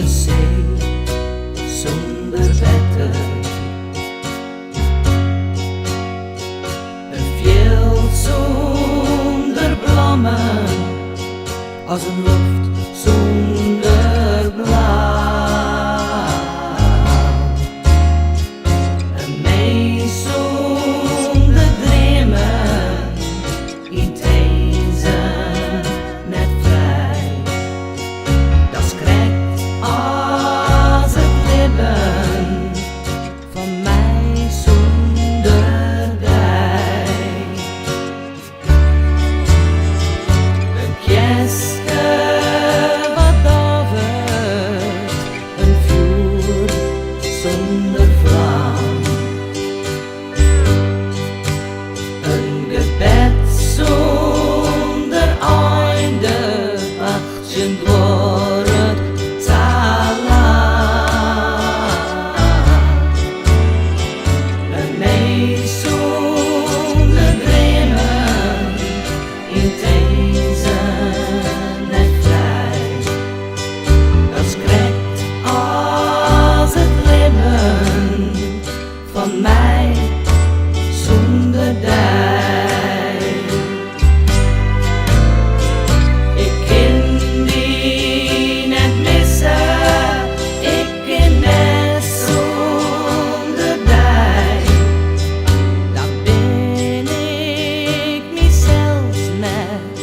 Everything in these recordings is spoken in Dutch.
een zee zonder wetten, een veld zonder bloemen, als een lucht zonder blauw, een mens zonder dromen, in deze net vrij. Dat krijgt als het leven van mij zonder dij. Een kistje wat davert, een vuur zonder vlam, een gebed zonder einde, wachtend wordt het een mens zonder dromen, in deze net vrij. Dat krijgt als het leven van mij zonder dij. Ik ken die net missen, ik ken net zonder dij. Dan ben ik mezelf net,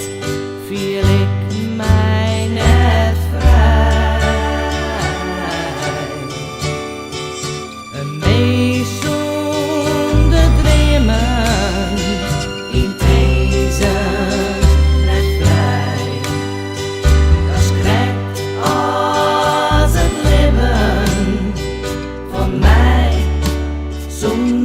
viel ik mij net vrij. Een mens zonder dromen, in deze net vrij. Dat krijgt als het leven van mij zonder